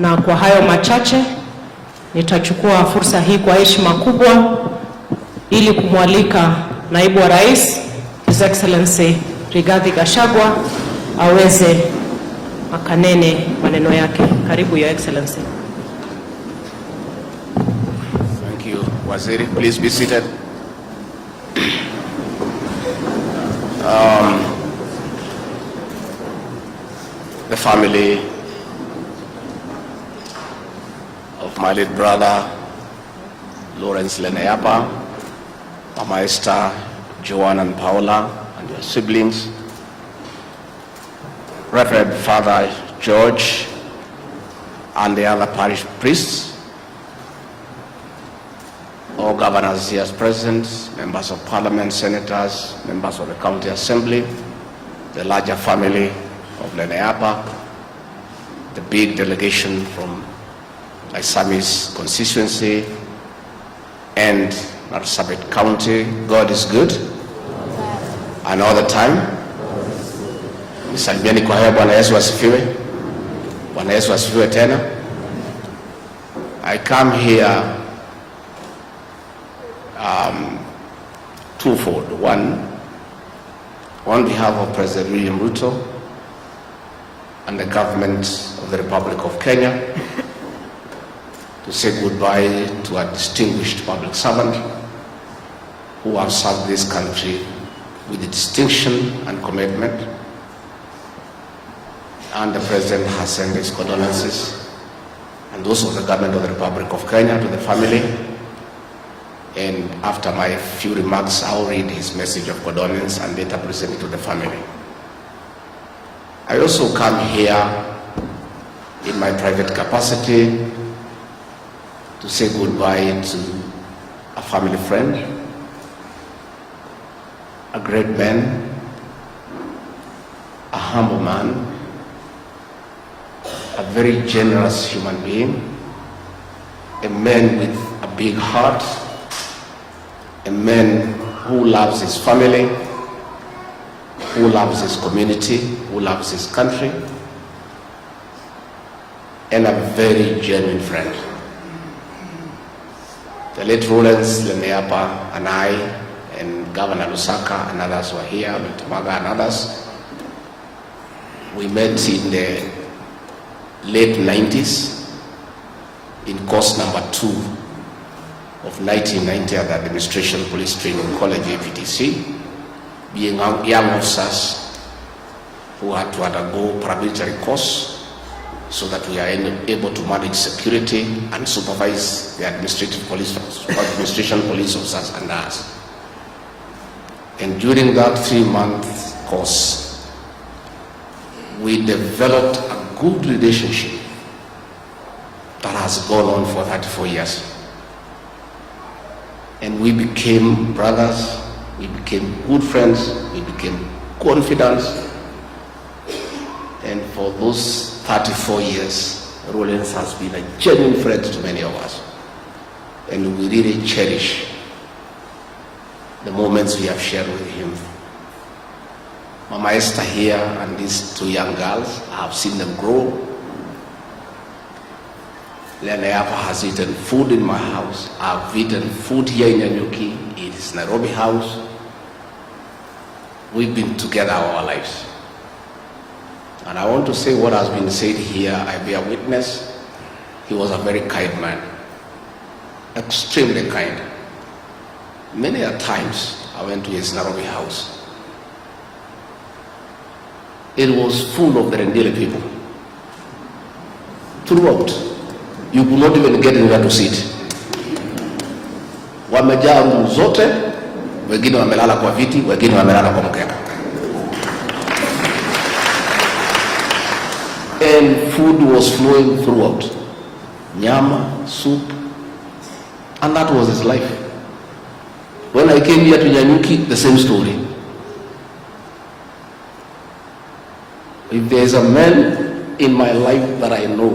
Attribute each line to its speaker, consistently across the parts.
Speaker 1: Na kwa hayo machache nitachukua fursa hii kwa heshima kubwa ili kumwalika Naibu wa Rais His Excellency Rigathi Gachagua aweze akanene maneno yake. Karibu Your Excellency.
Speaker 2: Thank you, Waziri. Please be seated. The family of my late brother Lawrence Lenayapa, Mama Esther, Joanne and Paola, and your siblings, Reverend Father George, and the other parish priests, all governors here present, members of parliament, senators, members of the county assembly, the larger family of Lenayapa, the big delegation from Laisami's constituency, and Marsabit County. God is good, and all the time. Nisalimieni kwa hewa. Bwana Yesu asifiwe. Bwana Yesu asifiwe tena. I come here twofold. One, on behalf of President William Ruto and the government of the Republic of Kenya, to say goodbye to a distinguished public servant who has served this country with distinction and commitment. And the President has sent his condolences, and those of the government of the Republic of Kenya, to the family. And after my few remarks, I'll read his message of condolence and later present it to the family. I also come here in my private capacity to say goodbye to a family friend, a great man, a humble man, a very generous human being, a man with a big heart, a man who loves his family, who loves his community, who loves his country, and a very genuine friend. The late Lawrence Lenayapa and I, and Governor Lusaka and others were here, Mtumaga and others. We met in the late 90s in course number 2 of 1990 at the Administration Police Training College, APTC, being young officers who had to undergo paramilitary course so that we are able to manage security and supervise the administration police officers and us. And during that 3-month course, we developed a good relationship that has gone on for 34 years. And we became brothers, we became good friends, we became confidants. And for those 34 years, Lawrence has been a genuine friend to many of us. And we really cherish the moments we have shared with him. Mama Esther here and these 2 young girls, I have seen them grow. Lenayapa has eaten food in my house. I have eaten food here in Nanyuki, in his Nairobi house. We've been together our lives. And I want to say what has been said here, I bear witness. He was a very kind man, extremely kind. Many a times I went to his Nairobi house. It was full of the Rendile people. Throughout, you could not even get anywhere to sit. Wamejaa room zote, wengine wamelala kwa viti, wengine wamelala kwa mkeka. And food was flowing throughout. Nyama, soup, and that was his life. When I came here to Nanyuki, the same story. If there is a man in my life that I know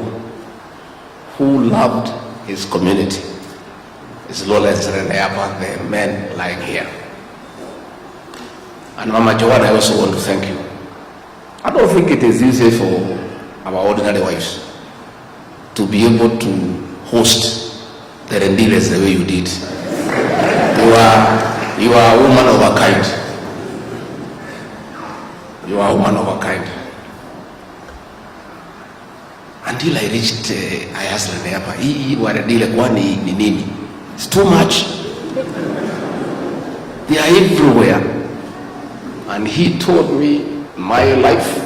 Speaker 2: who loved his community, it's Lawrence Lenayapa, the man lying here. And Mama Joanne, I also want to thank you. I don't think it is easy for our ordinary wives. to be able to host the Rendiles the way you did. You are a woman of a kind. You are a woman of a kind. Until I reached, I asked Leneapa, hii Rendile kwani ni nini? It's too much. They are everywhere. And he told me, my life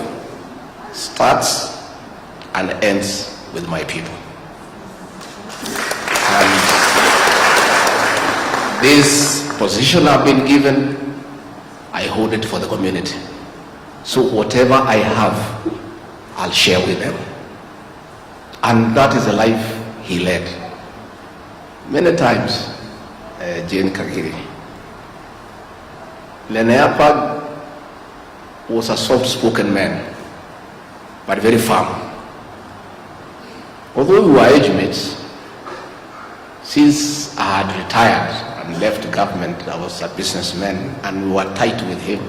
Speaker 2: starts and ends with my people. And this position I've been given, I hold it for the community. So whatever I have, I'll share with them. And that is the life he led. Many times, Jane Kagiri, Leneapa was a soft-spoken man, but very firm. Although we were age mates, since I had retired and left government, I was a businessman, and we were tight with him.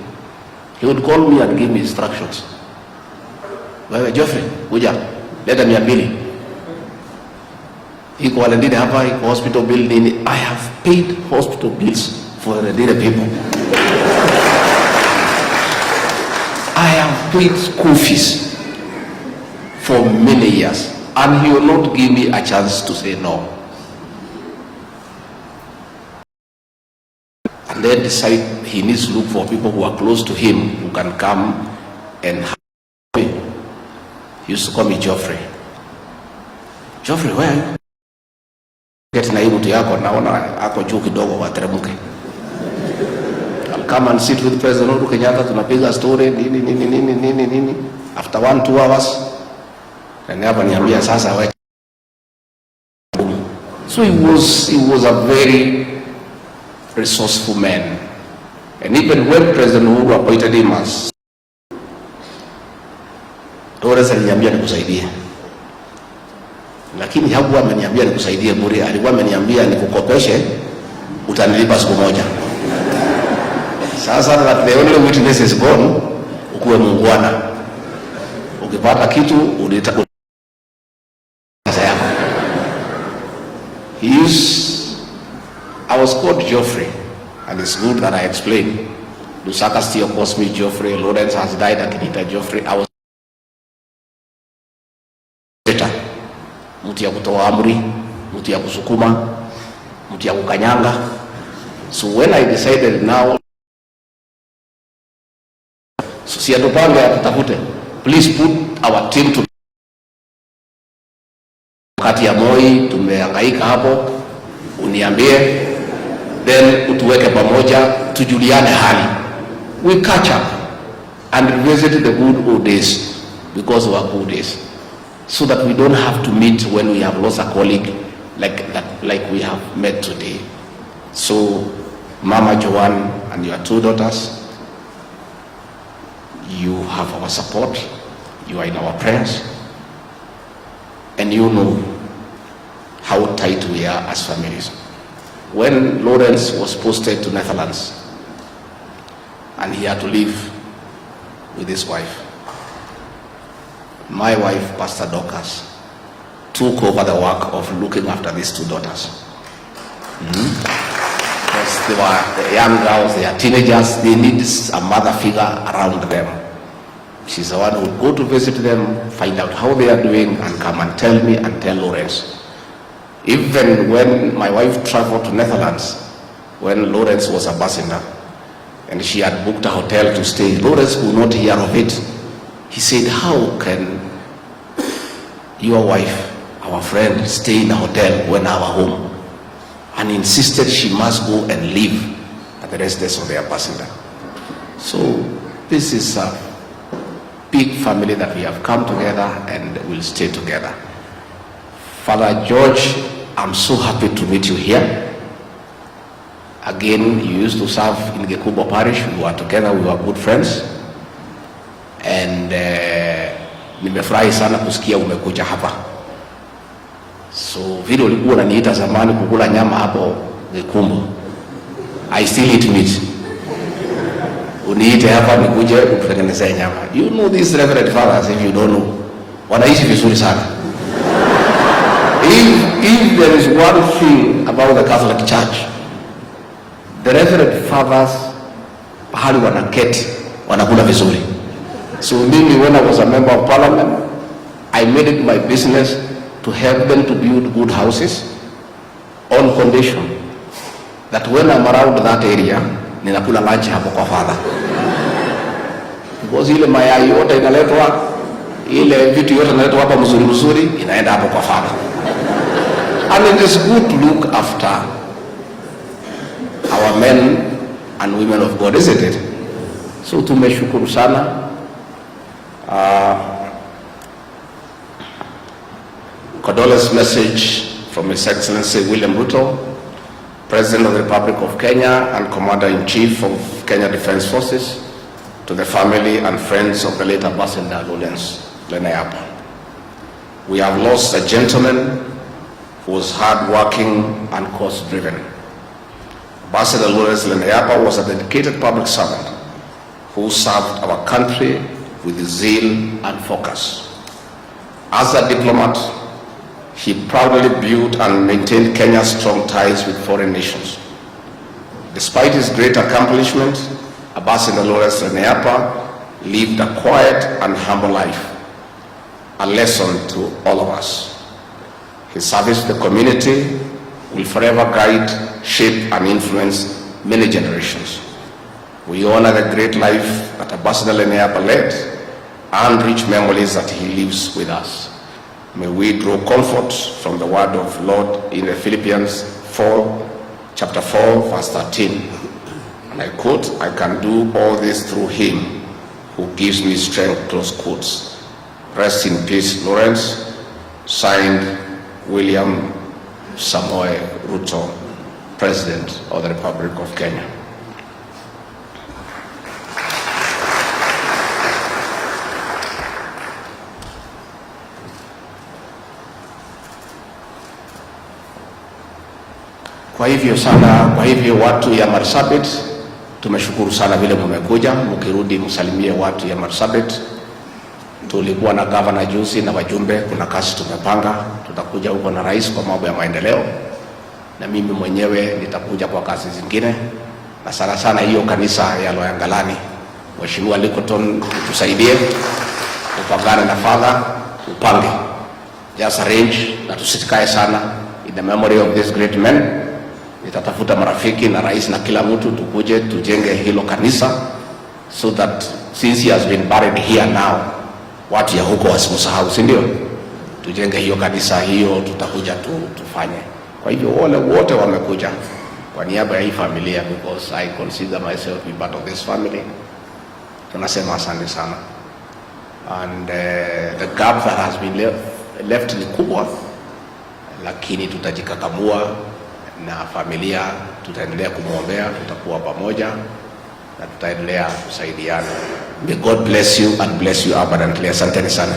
Speaker 2: He would call me and give me instructions. Wewe Geoffrey, kuja, leta 200. Iko Rendile hapa, iko hospital bill nini. I have paid hospital bills for the Rendile people. I have paid school fees for many years, and he will not give me a chance to say no. And then decide he needs to look for people who are close to him who can come and help me. He used to call me Geoffrey. Geoffrey, where are you? Get na hii mtu yako naona ako juu kidogo wateremke. I'll come and sit with President Uhuru Kenyatta, tunapiga story nini. After 1-2 hours, and hapa niambia sasa wewe. So he was a very resourceful man. And even when President Uhuru appointed him as Lawrence aliniambia nikusaidie. Lakini hakuwa ameniambia nikusaidie bure, alikuwa ameniambia nikukopeshe utanilipa siku moja. Sasa that the only witness is gone, ukuwe muungwana. Ukipata kitu unita sasa yako. I was called Geoffrey, and it's good that I explained. Lusaka still calls me Geoffrey. Lawrence has died, akinita Geoffrey. I was mtu ya kutoa amri, mtu ya kusukuma, mtu ya kukanyanga. So when I decided now, so si atupange atutafute, please put our team to wakati ya Moi tumehangaika hapo, uniambie, then utuweke pamoja, tujuliane hali. We catch up and revisit the good old days, because of our good days, so that we don't have to meet when we have lost a colleague like we have met today. So Mama Joanne and your 2 daughters, you have our support, you are in our prayers, and you know how tight we are as families. When Lawrence was posted to Netherlands and he had to live with his wife, my wife, Pastor Dorcas, took over the work of looking after these 2 daughters. Because they were young girls, they are teenagers, they need a mother figure around them. She's the one who would go to visit them, find out how they are doing, and come and tell me and tell Lawrence. Even when my wife traveled to Netherlands, when Lawrence was ambassador, and she had booked a hotel to stay, Lawrence would not hear of it. He said, how can your wife, our friend, stay in a hotel when our home? And insisted she must go and live at the residence of the ambassador. So this is a big family that we have come together and will stay together. Father George, I'm so happy to meet you here. Again, you used to serve in Gekubo Parish. We were together, we were good friends. And nimefurahi sana kusikia umekuja hapa. So vile ulikuwa unaniita zamani kukula nyama hapo Gekumbo, I still eat meat. Uniite hapa nikuje kutengenezea nyama. You know these reverend fathers, if you don't know, wanaishi vizuri sana. if there is one thing about the Catholic Church, the Reverend Fathers pahali wanaketi wanakula vizuri. So mimi, when I was a member of parliament, I made it my business to help them to build good houses on condition that when I'm around that area, ninakula lunch hapo kwa father. Because ile mayai yote inaletwa, ile vitu yote inaletwa hapa mzuri mzuri, inaenda hapo kwa father. And it is good to look after our men and women of God, isn't it? So tumeshukuru sana. Condolence message from His Excellency William Ruto, President of the Republic of Kenya and Commander-in-Chief of Kenya Defence Forces, to the family and friends of the late Ambassador Lawrence Lenaeapa. We have lost a gentleman who was hard-working and cause-driven. Ambassador Lawrence Lenaeapa was a dedicated public servant who served our country with zeal and focus. As a diplomat, he proudly built and maintained Kenya's strong ties with foreign nations. Despite his great accomplishment, Ambassador Lawrence Lenaeapa lived a quiet and humble life, a lesson to all of us. His service to the community will forever guide, shape, and influence many generations. We honor the great life that Ambassador Lenaeapa led and rich memories that he lives with us. May we draw comfort from the word of Lord in the Philippians 4, chapter 4, verse 13. And I quote, "I can do all this through him who gives me strength," close quotes. Rest in peace, Lawrence. Signed, William Samoei Ruto, President of the Republic of Kenya. Kwa hivyo watu ya Marsabit, tumeshukuru sana vile mmekuja. Mkirudi msalimie watu ya Marsabit. Tulikuwa na governor juzi na wajumbe, kuna kazi tumepanga, tutakuja huko na rais kwa mambo ya maendeleo, na mimi mwenyewe nitakuja kwa kazi zingine, na sana sana hiyo kanisa ya Loyangalani. Mheshimiwa Likoton, tusaidie upangane na father, upange, just arrange, na tusitikae sana, in the memory of this great man. Nitatafuta marafiki na rais na kila mtu, tukuje tujenge hilo kanisa, so that since he has been buried here now, watu ya huko wasimsahau, si ndio? Tujenge hiyo kanisa, hiyo tutakuja tufanye. Kwa hivyo wale wote wamekuja kwa niaba ya hii familia, because I consider myself to be part of this family. Tunasema asante sana. And the gap that has been left ni kubwa, lakini tutajikakamua na familia, tutaendelea kumwombea, tutakuwa pamoja na tutaendelea kusaidiana. May God bless you and bless you abundantly. Asanteni sana.